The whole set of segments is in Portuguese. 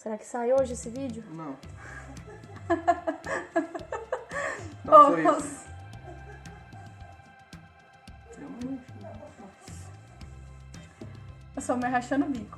Será que sai hoje esse vídeo? Não. Não foi isso. Eu sou me rachando o bico.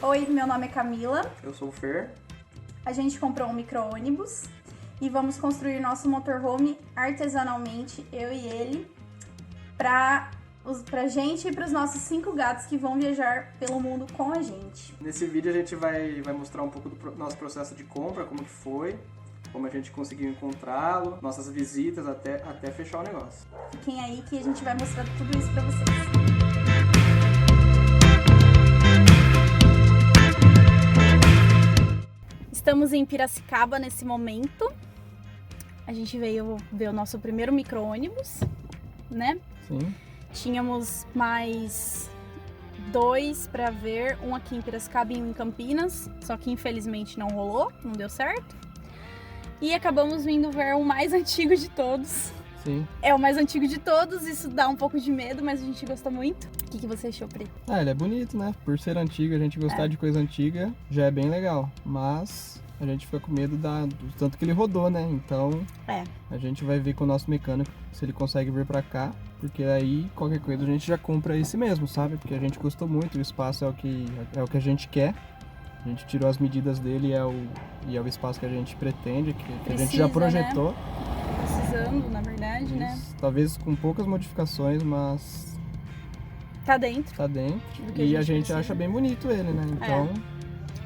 Oi, meu nome é Camila. Eu sou o Fer. A gente comprou um micro-ônibus e vamos construir nosso motorhome artesanalmente, eu e ele, pra gente e pros nossos 5 gatos que vão viajar pelo mundo com a gente. Nesse vídeo a gente vai mostrar um pouco do nosso processo de compra, como que foi, como a gente conseguiu encontrá-lo, nossas visitas até fechar o negócio. Fiquem aí que a gente vai mostrar tudo isso pra vocês. Estamos em Piracicaba nesse momento. A gente veio ver o nosso primeiro micro-ônibus, né? Sim. Tínhamos mais 2 para ver, um aqui em Piracicaba e um em Campinas, só que infelizmente não rolou, não deu certo. E acabamos vindo ver o mais antigo de todos. Sim. É o mais antigo de todos, isso dá um pouco de medo, mas a gente gostou muito. O que você achou, Pri? Ele é bonito, né? Por ser antigo, a gente gostar de coisa antiga já é bem legal, mas a gente fica com medo do tanto que ele rodou, né? Então a gente vai ver com o nosso mecânico se ele consegue vir pra cá, porque aí qualquer coisa a gente já compra esse mesmo, sabe? Porque a gente gostou muito, o espaço é o que a gente quer. A gente tirou as medidas dele e é o espaço que a gente pretende, que a gente já projetou. Né? Precisando, na verdade, Isso, né? Talvez com poucas modificações, mas Tá dentro. tá dentro. Do que E a gente precisa. acha bem bonito ele, né? Então,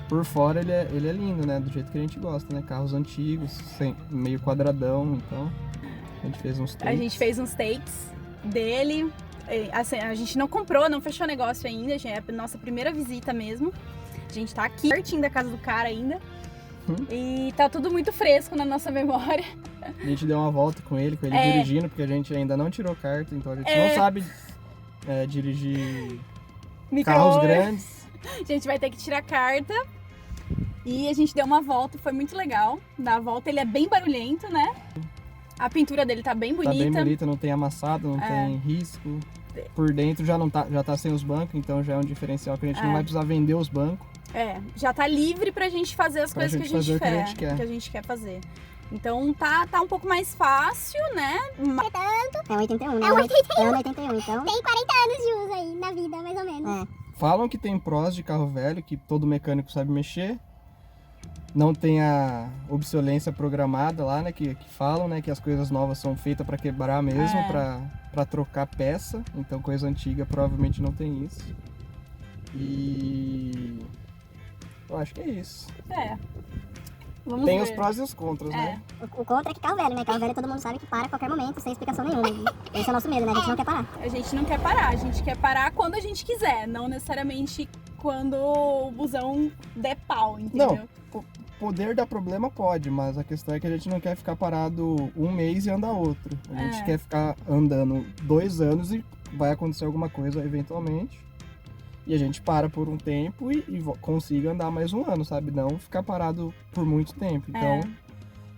por fora ele é lindo, né? Do jeito que a gente gosta, né? Carros antigos, meio quadradão, então a gente fez uns takes. A gente fez uns takes dele. Assim, a gente não comprou, não fechou negócio ainda, é a nossa primeira visita mesmo. A gente tá aqui pertinho da casa do cara ainda. E tá tudo muito fresco na nossa memória. A gente deu uma volta com ele dirigindo, porque a gente ainda não tirou carta, então a gente não sabe dirigir carros grandes. A gente vai ter que tirar carta. E a gente deu uma volta, foi muito legal. Da volta ele é bem barulhento, né? A pintura dele tá bem bonita. Tá bem bonita, não tem amassado, não tem risco. Por dentro já tá sem os bancos, então já é um diferencial que a gente não vai precisar vender os bancos. Já tá livre pra gente fazer as coisas que a gente quer fazer. Então tá um pouco mais fácil, né? Portanto, é 81, né? É 81, então. Tem 40 anos de uso aí na vida, mais ou menos. Falam que tem prós de carro velho, que todo mecânico sabe mexer. Não tem a obsolência programada lá, né? Que falam, né? Que as coisas novas são feitas para quebrar mesmo, para trocar peça. Então coisa antiga provavelmente não tem isso. E eu acho que é isso. Vamos tem ver. os prós e os contras, né? O contra é que carro velho, né? Carro velho todo mundo sabe que para a qualquer momento, sem explicação nenhuma. Esse é o nosso medo, né? A gente não quer parar. A gente não quer parar, a gente quer parar quando a gente quiser, não necessariamente quando o busão der pau, entendeu? Não, poder dar problema pode, mas a questão é que a gente não quer ficar parado um mês e andar outro. A gente quer ficar andando 2 anos e vai acontecer alguma coisa eventualmente. E a gente para por um tempo e consiga andar mais um ano, sabe? Não ficar parado por muito tempo. Então,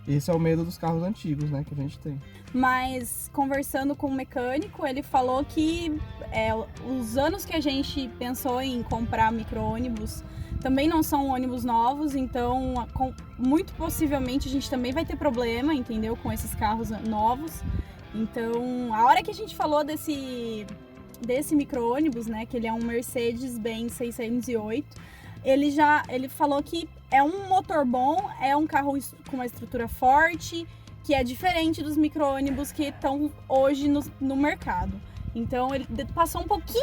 esse é o medo dos carros antigos, né? Que a gente tem. Mas, conversando com o mecânico, ele falou que os anos que a gente pensou em comprar micro-ônibus também não são ônibus novos, então, muito possivelmente, a gente também vai ter problema, entendeu? Com esses carros novos. Então, a hora que a gente falou desse micro-ônibus, né, que ele é um Mercedes-Benz 608, ele falou que é um motor bom, é um carro com uma estrutura forte, que é diferente dos micro-ônibus que estão hoje no mercado. Então ele passou um pouquinho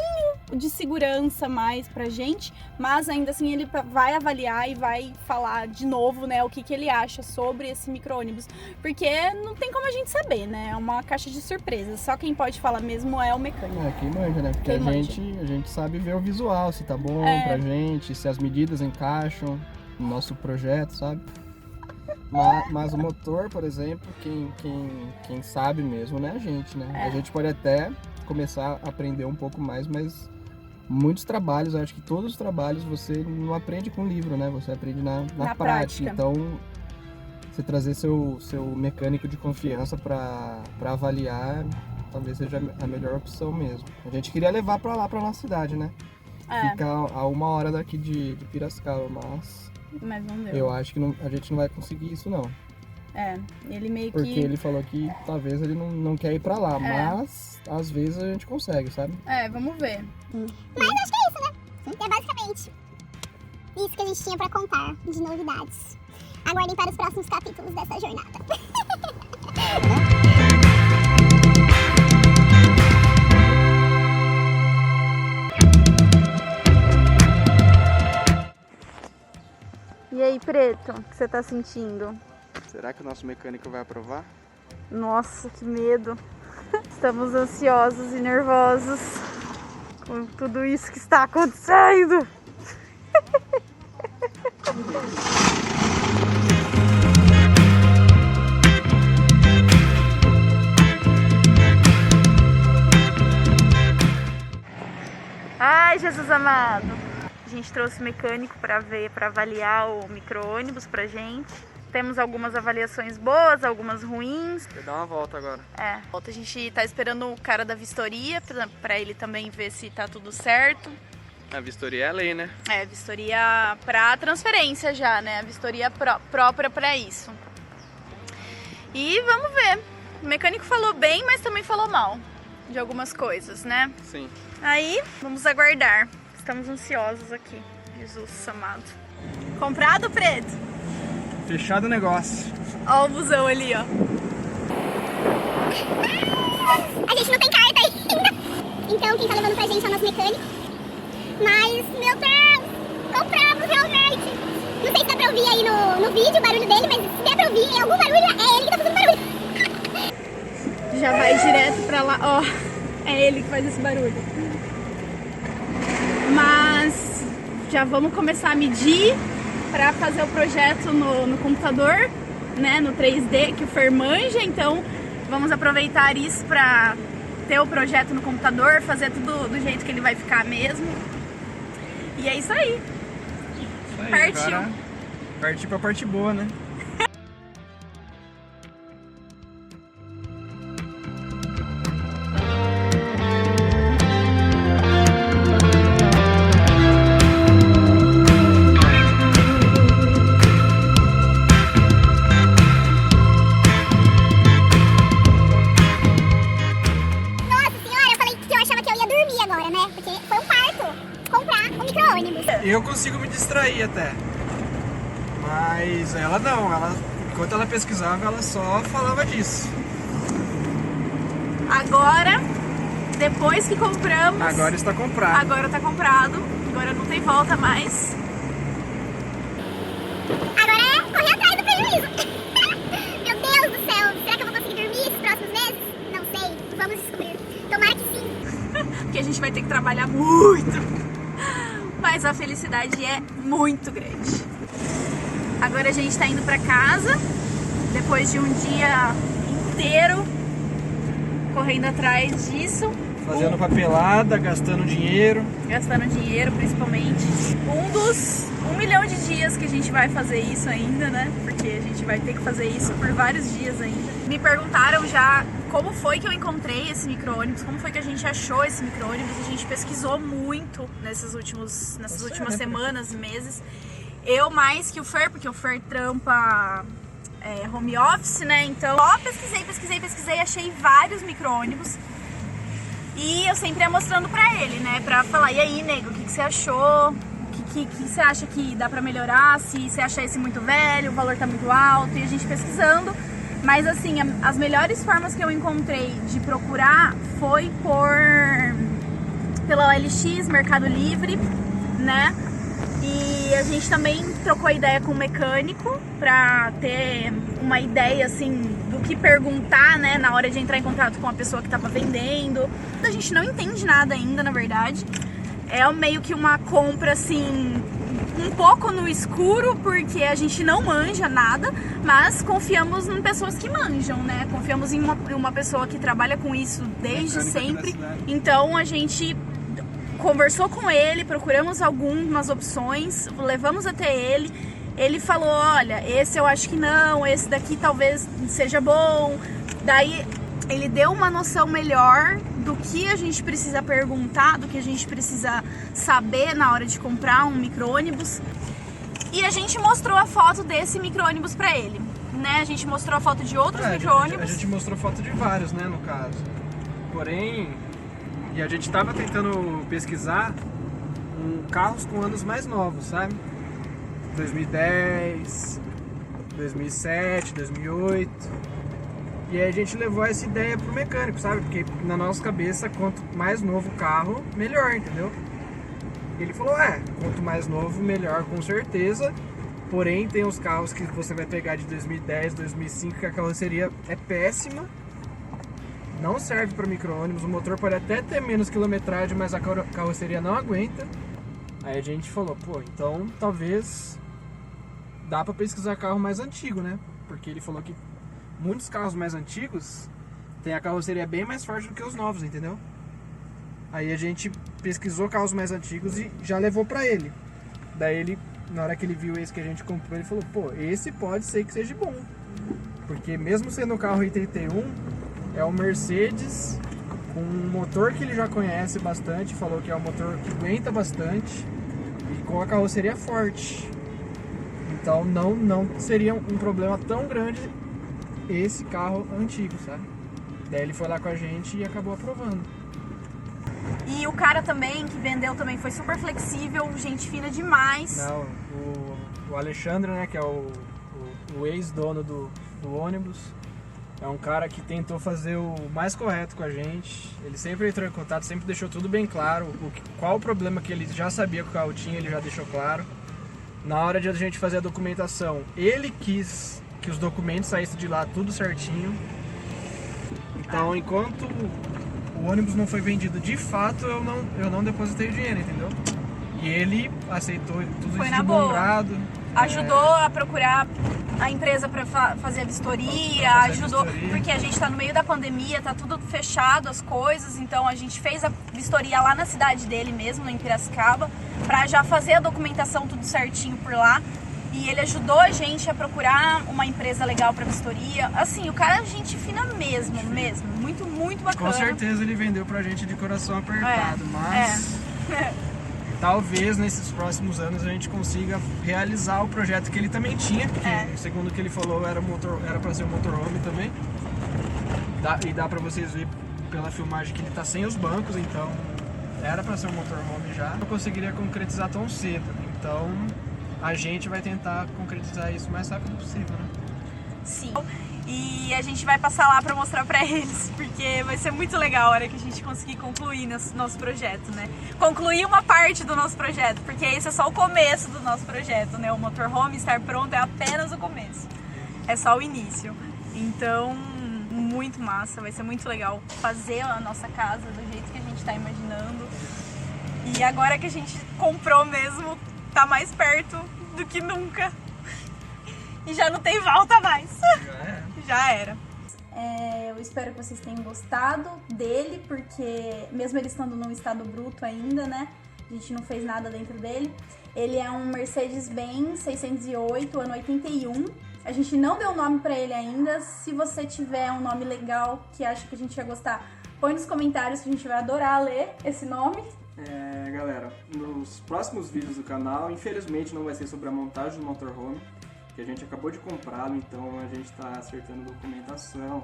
de segurança mais pra gente, mas ainda assim ele vai avaliar e vai falar de novo, né, o que ele acha sobre esse micro-ônibus. Porque não tem como a gente saber, né, é uma caixa de surpresa, só quem pode falar mesmo é o mecânico. Quem manja, né, porque a gente sabe ver o visual, se tá bom pra gente, se as medidas encaixam no nosso projeto, sabe? Mas o motor, por exemplo, quem sabe mesmo, né, a gente, né? A gente pode até começar a aprender um pouco mais, mas muitos trabalhos, eu acho que todos os trabalhos você não aprende com livro, né? Você aprende na prática. Então, você trazer seu mecânico de confiança para avaliar, talvez seja a melhor opção mesmo. A gente queria levar para lá, para nossa cidade, né? Fica a 1 hora daqui de Piracicaba, mas não deu. Eu acho que a gente não vai conseguir isso, não. Ele meio Porque ele falou que talvez ele não quer ir pra lá, mas às vezes a gente consegue, sabe? Vamos ver. Mas acho que é isso, né? É basicamente isso que a gente tinha pra contar de novidades. Aguardem para os próximos capítulos dessa jornada. E aí, Preto, o que você tá sentindo? Será que o nosso mecânico vai aprovar? Nossa, que medo. Estamos ansiosos e nervosos com tudo isso que está acontecendo. Ai, Jesus amado. A gente trouxe o mecânico para avaliar o micro-ônibus pra gente. Temos algumas avaliações boas, algumas ruins. Vou dar uma volta agora. A gente tá esperando o cara da vistoria para ele também ver se tá tudo certo. A vistoria é a lei, né? Vistoria pra transferência já, né? A vistoria própria para isso. E vamos ver. O mecânico falou bem, mas também falou mal de algumas coisas, né? Sim. Aí, vamos aguardar. Estamos ansiosos aqui. Jesus amado. Comprado, Preto? Fechado o negócio. Ó o busão ali, ó. A gente não tem carta ainda. Então quem tá levando pra gente é o nosso mecânico. Mas, meu Deus, compramos realmente. Não sei se dá pra ouvir aí no vídeo o barulho dele, mas se der pra ouvir algum barulho, é ele que tá fazendo barulho. Já vai direto pra lá, ó. É ele que faz esse barulho. Mas já vamos começar a medir para fazer o projeto no computador, né, no 3D que o Fer manja, então vamos aproveitar isso para ter o projeto no computador, fazer tudo do jeito que ele vai ficar mesmo. E é isso aí. Partiu. Agora, partir pra parte boa, né? Eu consigo me distrair até, mas ela não, enquanto ela pesquisava, ela só falava disso. Agora, depois que compramos... Agora está comprado. Agora está comprado, agora não tem volta mais. Agora é correr atrás do prejuízo. Meu Deus do céu, será que eu vou conseguir dormir esses próximos meses? Não sei, vamos descobrir. Tomara que sim. Porque a gente vai ter que trabalhar muito. Mas a felicidade é muito grande. Agora a gente tá indo pra casa, depois de um dia inteiro correndo atrás disso. Fazendo papelada, gastando dinheiro. Gastando dinheiro, principalmente. Um dos 1 milhão de dias que a gente vai fazer isso ainda, né? Porque a gente vai ter que fazer isso por vários dias ainda. Me perguntaram já como foi que eu encontrei esse micro-ônibus, como foi que a gente achou esse micro-ônibus. A gente pesquisou muito nessas últimas semanas, meses. Eu mais que o Fer, porque o Fer trampa home office, né? Então, ó, pesquisei, achei vários micro-ônibus. E eu sempre ia mostrando pra ele, né? Pra falar, e aí, nego, o que você achou? O que você acha que dá pra melhorar? Se você acha esse muito velho, o valor tá muito alto. E a gente pesquisando. Mas assim, as melhores formas que eu encontrei de procurar foi pela OLX, Mercado Livre, né? E a gente também trocou ideia com o mecânico pra ter uma ideia, assim, do que perguntar, né, na hora de entrar em contato com a pessoa que tava vendendo. A gente não entende nada ainda, na verdade. É meio que uma compra, assim, um pouco no escuro, porque a gente não manja nada, mas confiamos em pessoas que manjam, né? Confiamos em uma pessoa que trabalha com isso desde sempre. Então a gente conversou com ele, procuramos algumas opções, levamos até ele ele falou, olha, esse eu acho que não, esse daqui talvez seja bom. Daí ele deu uma noção melhor do que a gente precisa perguntar, do que a gente precisa saber na hora de comprar um micro-ônibus. E a gente mostrou a foto desse micro-ônibus pra ele, né? A gente mostrou a foto de outros micro-ônibus. A gente mostrou foto de vários, né, no caso. Porém, e a gente tava tentando pesquisar carros com anos mais novos, sabe? 2010, 2007, 2008. E aí a gente levou essa ideia pro mecânico, sabe? Porque na nossa cabeça, quanto mais novo o carro, melhor, entendeu? Ele falou, quanto mais novo, melhor com certeza. Porém, tem os carros que você vai pegar de 2010, 2005, que a carroceria é péssima. Não serve para micro-ônibus, o motor pode até ter menos quilometragem, mas a carroceria não aguenta. Aí a gente falou, então talvez dá para pesquisar carro mais antigo, né? Porque ele falou que muitos carros mais antigos tem a carroceria bem mais forte do que os novos, entendeu? Aí a gente pesquisou carros mais antigos e já levou pra ele. Daí ele, na hora que ele viu esse que a gente comprou, ele falou, esse pode ser que seja bom. Porque mesmo sendo um carro i31, é um Mercedes com um motor que ele já conhece bastante, falou que é um motor que aguenta bastante e com a carroceria forte. Então não seria um problema tão grande esse carro antigo, sabe? Daí ele foi lá com a gente e acabou aprovando. E o cara também, que vendeu também, foi super flexível, gente fina demais. Não, o Alexandre, né, que é o ex-dono do ônibus, é um cara que tentou fazer o mais correto com a gente. Ele sempre entrou em contato, sempre deixou tudo bem claro. Qual o problema que ele já sabia que o carro tinha, ele já deixou claro. Na hora de a gente fazer a documentação, ele quis que os documentos saíssem de lá tudo certinho. Então, enquanto o ônibus não foi vendido de fato, eu não depositei o dinheiro, entendeu? E ele aceitou tudo foi isso na de bom boa. grado. Ajudou a procurar a empresa para fazer a vistoria, ajudou, porque a gente tá no meio da pandemia, tá tudo fechado as coisas, então a gente fez a vistoria lá na cidade dele mesmo, em Piracicaba, para já fazer a documentação tudo certinho por lá. E ele ajudou a gente a procurar uma empresa legal para vistoria. Assim, o cara é gente fina mesmo. Muito, muito bacana. Com certeza ele vendeu pra gente de coração apertado, mas talvez nesses próximos anos a gente consiga realizar o projeto que ele também tinha, porque segundo o que ele falou era para ser um motorhome também. E dá pra vocês ver pela filmagem que ele tá sem os bancos, então era para ser um motorhome já. Não conseguiria concretizar tão cedo, então a gente vai tentar concretizar isso o mais rápido possível, né? Sim. E a gente vai passar lá pra mostrar pra eles, porque vai ser muito legal a hora que a gente conseguir concluir nosso projeto, né? Concluir uma parte do nosso projeto, porque esse é só o começo do nosso projeto, né? O motorhome estar pronto é apenas o começo. É só o início. Então, muito massa, vai ser muito legal fazer a nossa casa do jeito que a gente tá imaginando. E agora que a gente comprou mesmo, tá mais perto do que nunca. E já não tem volta mais. Já era. Eu espero que vocês tenham gostado dele, porque mesmo ele estando num estado bruto ainda, né? A gente não fez nada dentro dele. Ele é um Mercedes-Benz 608, ano 81. A gente não deu nome pra ele ainda. Se você tiver um nome legal que acha que a gente vai gostar, põe nos comentários que a gente vai adorar ler esse nome. Galera, nos próximos vídeos do canal, infelizmente não vai ser sobre a montagem do motorhome, que a gente acabou de comprá-lo, então a gente está acertando documentação,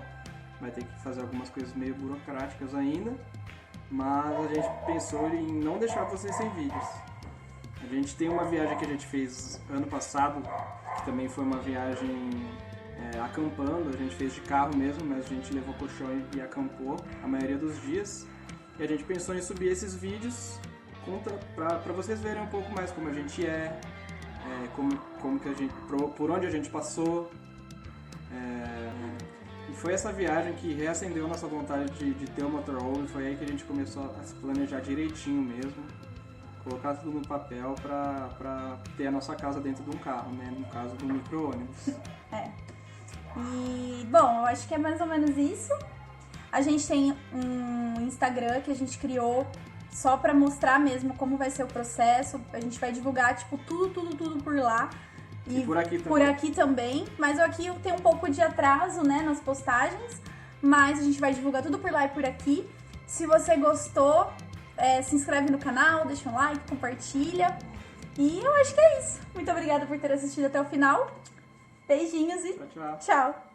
vai ter que fazer algumas coisas meio burocráticas ainda, mas a gente pensou em não deixar vocês sem vídeos. A gente tem uma viagem que a gente fez ano passado, que também foi uma viagem acampando, a gente fez de carro mesmo, mas a gente levou colchão e acampou a maioria dos dias. E a gente pensou em subir esses vídeos para vocês verem um pouco mais como a gente como que a gente, por onde a gente passou. E foi essa viagem que reacendeu nossa vontade de ter um motorhome. Foi aí que a gente começou a se planejar direitinho mesmo, colocar tudo no papel para ter a nossa casa dentro de um carro, né? No caso do micro-ônibus. E, bom, eu acho que é mais ou menos isso. A gente tem um Instagram que a gente criou só pra mostrar mesmo como vai ser o processo. A gente vai divulgar, tipo, tudo por lá. E por aqui também. Por aqui também. Mas aqui tem um pouco de atraso, né, nas postagens. Mas a gente vai divulgar tudo por lá e por aqui. Se você gostou, se inscreve no canal, deixa um like, compartilha. E eu acho que é isso. Muito obrigada por ter assistido até o final. Beijinhos e tchau.